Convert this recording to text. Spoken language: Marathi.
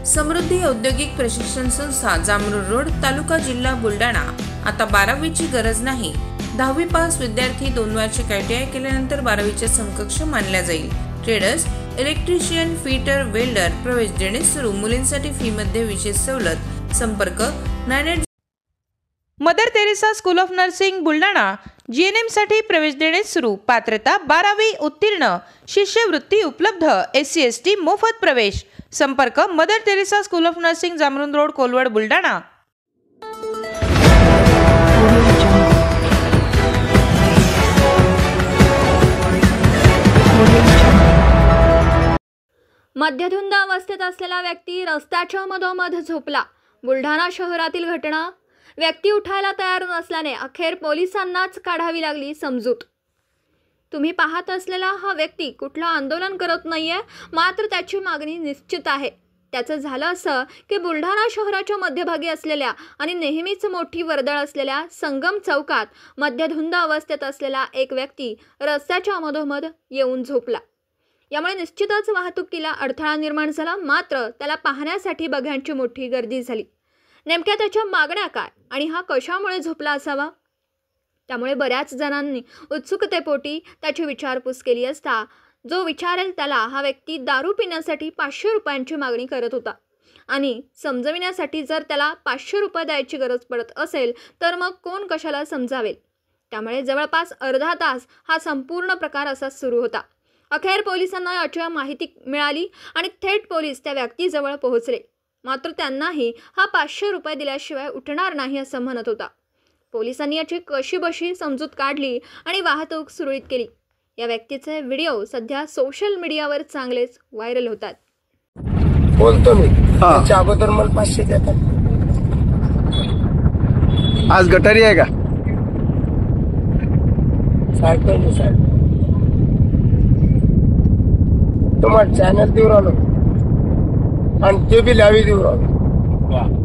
समृद्धी औद्योगिक प्रशिक्षण संस्था जामरूड रोड तालुका जिल्हा बुलढाणा। आता 12वीची गरज नाही। 10वी पास विद्यार्थी 2 वार्षिक ITI केल्यानंतर 12वीच्या समकक्ष मानल्या जाईल। ट्रेडर्स, इलेक्ट्रिशियन, फिटर, वेल्डर प्रवेश देणे सुरू। मुलींसाठी फी मध्ये विशेष सवलत। संपर्क 98 Mother Teresa school of nursing Buldhana. GNM साठी प्रवेश देणे सुरू। पात्रता 12वी उत्तीर्ण। शिष्यवृत्ती उपलब्ध। SC ST मोफत प्रवेश। संपर्क Mother Teresa school of Nursing Jamrund road Kolwad Buldhana. मध्यधुंद अवस्थेत असलेला व्यक्ती रस्त्याच्या मधोमध झोपला। बुलढाणा शहरातील घटना। व्यक्ती उठायला तयार नसल्याने अखेर पोलिसांनाच काढावी लागली समजूत। तुम्ही पाहत असलेला हा व्यक्ती कुठलं आंदोलन करत नाहीये, मात्र त्याची मागणी निश्चित आहे। त्याचं झालं असं की बुलढाणा शहराच्या मध्यभागी असलेल्या आणि नेहमीच मोठी वर्दळ असलेल्या संगम चौकात मध्यधुंद अवस्थेत असलेला एक व्यक्ती रस्त्याच्या मधोमध येऊन झोपला। यामुळे निश्चितच वाहतुकीला अडथळा निर्माण झाला, मात्र त्याला पाहण्यासाठी बघ्यांची मोठी गर्दी झाली। नेमक्या त्याच्या मागण्या काय आणि हा कशामुळे झोपला असावा, त्यामुळे बऱ्याच जणांनी उत्सुकतेपोटी त्याची विचारपूस केली असता जो विचारेल त्याला हा व्यक्ती दारू पिण्यासाठी 500 रुपयांची मागणी करत होता आणि समजविण्यासाठी जर त्याला 500 रुपये द्यायची गरज पडत असेल तर मग कोण कशाला समजावेल। त्यामुळे जवळपास अर्धा तास हा संपूर्ण प्रकार असा सुरू होता। अखेर पोलिसांना याची माहिती मिळाली आणि थेट पोलीस त्या व्यक्तीजवळ पोहोचले, मात्र त्यांनाही हा 500 रुपये दिल्याशिवाय उठणार नाही असं म्हणत होता। पोलिसांनी याची कशीबशी समजूत काढली आणि वाहतूक सुरळीत केली। या व्यक्तीचे व्हिडिओ सध्या सोशल मीडियावर चांगलेच व्हायरल होतात। बोलतो मी त्याच्या अगोदर मला 500 देतात। आज गटारी आहे का? सारखं साहेब तुम्हाला चॅनल देऊ राहिलो आणि ते बी लावी देऊ राहिलो।